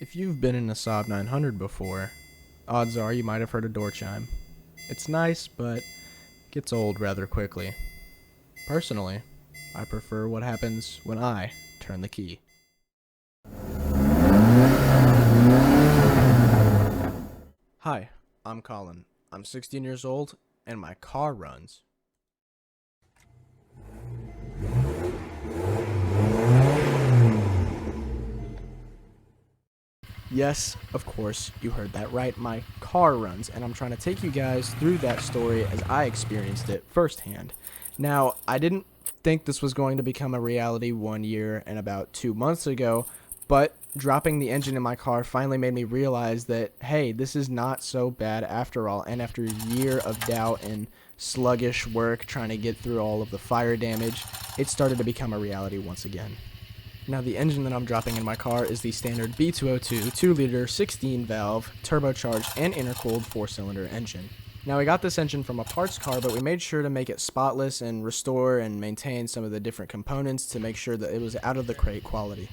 If you've been in a SAAB 900 before, odds are you might have heard a door chime. It's nice, but gets old rather quickly. Personally, I prefer what happens when I turn the key. Hi, I'm Colin. I'm 16 years old, and my car runs. Yes, of course, you heard that right. My car runs, and I'm trying to take you guys through that story as I experienced it firsthand. Now, I didn't think this was going to become a reality 1 year and about 2 months ago, but dropping the engine in my car finally made me realize that, hey, this is not so bad after all. And after a year of doubt and sluggish work trying to get through all of the fire damage, it started to become a reality once again. Now, the engine that I'm dropping in my car is the standard B202 2-liter 16-valve turbocharged and intercooled 4-cylinder engine. Now, we got this engine from a parts car, but we made sure to make it spotless and restore and maintain some of the different components to make sure that it was out of the crate quality.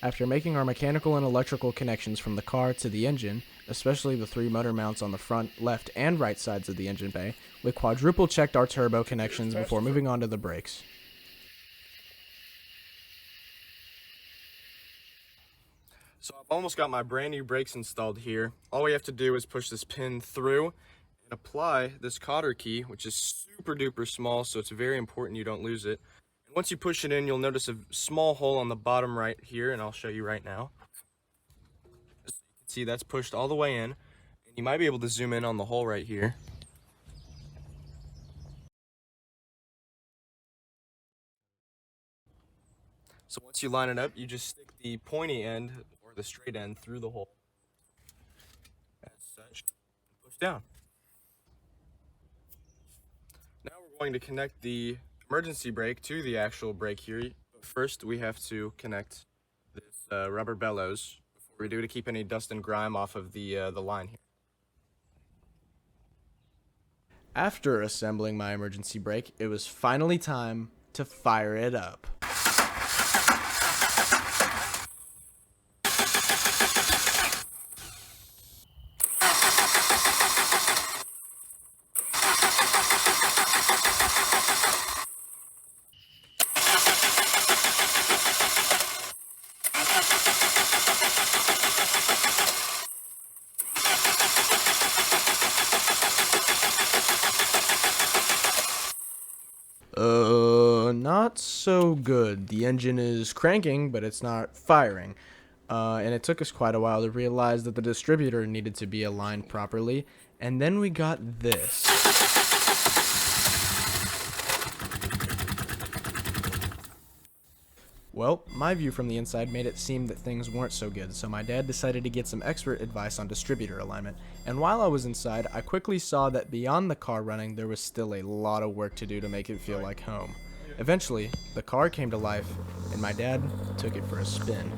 After making our mechanical and electrical connections from the car to the engine, especially the 3 motor mounts on the front, left, and right sides of the engine bay, we quadruple checked our turbo connections before moving on to the brakes. So I've almost got my brand new brakes installed here. All we have to do is push this pin through and apply this cotter key, which is super duper small, so it's very important you don't lose it. And once you push it in, you'll notice a small hole on the bottom right here, and I'll show you right now. As you can see, that's pushed all the way in, and you might be able to zoom in on the hole right here. So once you line it up, you just stick the pointy end or the straight end through the hole, as such, and push down. Now we're going to connect the emergency brake to the actual brake here. But first, we have to connect this rubber bellows before we do, to keep any dust and grime off of the line here. After assembling my emergency brake, it was finally time to fire it up. Not so good. The engine is cranking, but it's not firing. And it took us quite a while to realize that the distributor needed to be aligned properly. And then we got this. Well, my view from the inside made it seem that things weren't so good, so my dad decided to get some expert advice on distributor alignment. And while I was inside, I quickly saw that beyond the car running, there was still a lot of work to do to make it feel like home. Eventually, the car came to life, and my dad took it for a spin.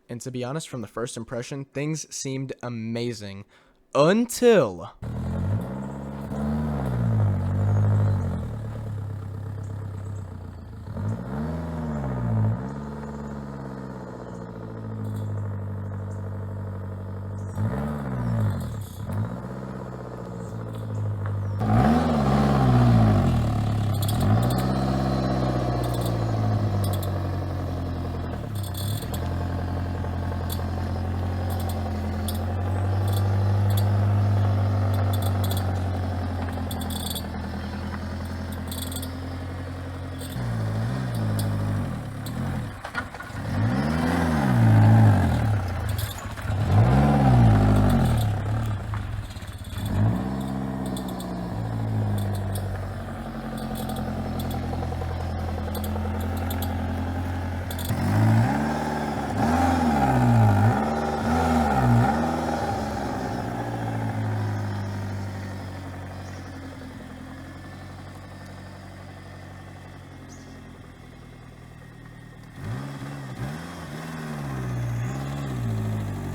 And to be honest, from the first impression, things seemed amazing. Until...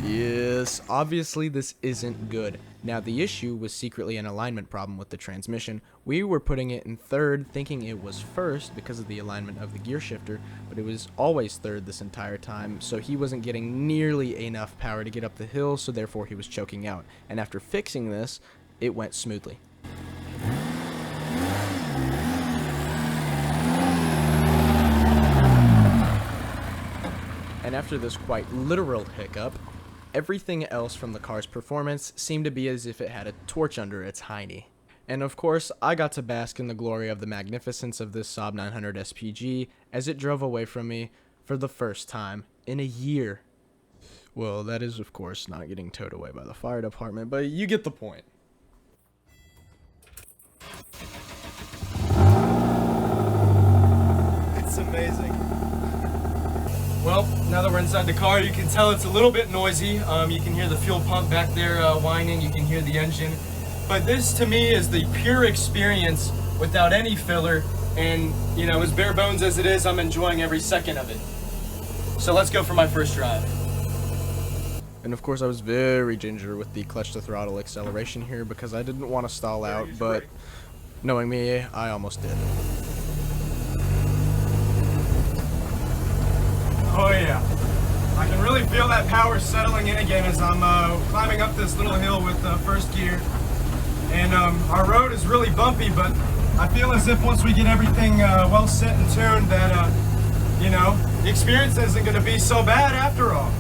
Yes, obviously this isn't good. Now the issue was secretly an alignment problem with the transmission. We were putting it in third, thinking it was first because of the alignment of the gear shifter, but it was always third this entire time, so he wasn't getting nearly enough power to get up the hill, so therefore he was choking out. And after fixing this, it went smoothly. And after this quite literal hiccup, everything else from the car's performance seemed to be as if it had a torch under its hiney. And of course, I got to bask in the glory of the magnificence of this SAAB 900 SPG as it drove away from me for the first time in a year. Well, that is of course not getting towed away by the fire department, but you get the point. It's amazing. Well, now that we're inside the car, you can tell it's a little bit noisy. You can hear the fuel pump back there whining, you can hear the engine. But this to me is the pure experience without any filler, and you know, as bare bones as it is, I'm enjoying every second of it. So let's go for my first drive. And of course I was very ginger with the clutch to throttle acceleration here because I didn't want to stall out, but knowing me, I almost did. Oh yeah, I can really feel that power settling in again as I'm climbing up this little hill with first gear. And our road is really bumpy, but I feel as if once we get everything well set and tuned that, you know, the experience isn't going to be so bad after all.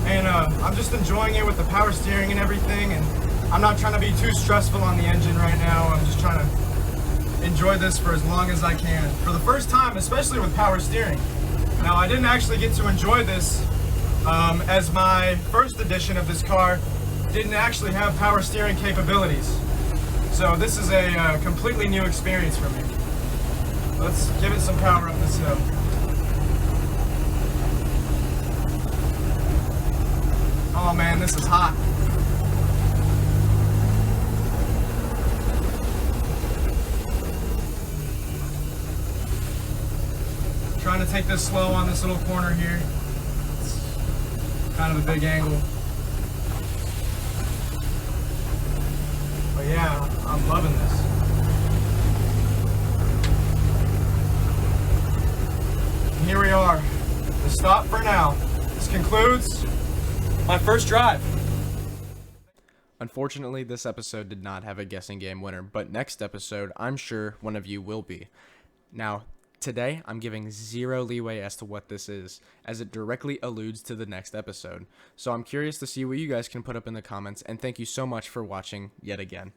And I'm just enjoying it with the power steering and everything, and I'm not trying to be too stressful on the engine right now. I'm just trying to enjoy this for as long as I can. For the first time, especially with power steering. Now, I didn't actually get to enjoy this as my first edition of this car didn't actually have power steering capabilities. So this is a completely new experience for me. Let's give it some power up this hill. Oh man, this is hot. Trying to take this slow on this little corner here. It's kind of a big angle. But yeah, I'm loving this. And here we are. The stop for now. This concludes my first drive. Unfortunately, this episode did not have a guessing game winner, but next episode, I'm sure one of you will be. Now, today, I'm giving zero leeway as to what this is, as it directly alludes to the next episode. So I'm curious to see what you guys can put up in the comments, and thank you so much for watching yet again.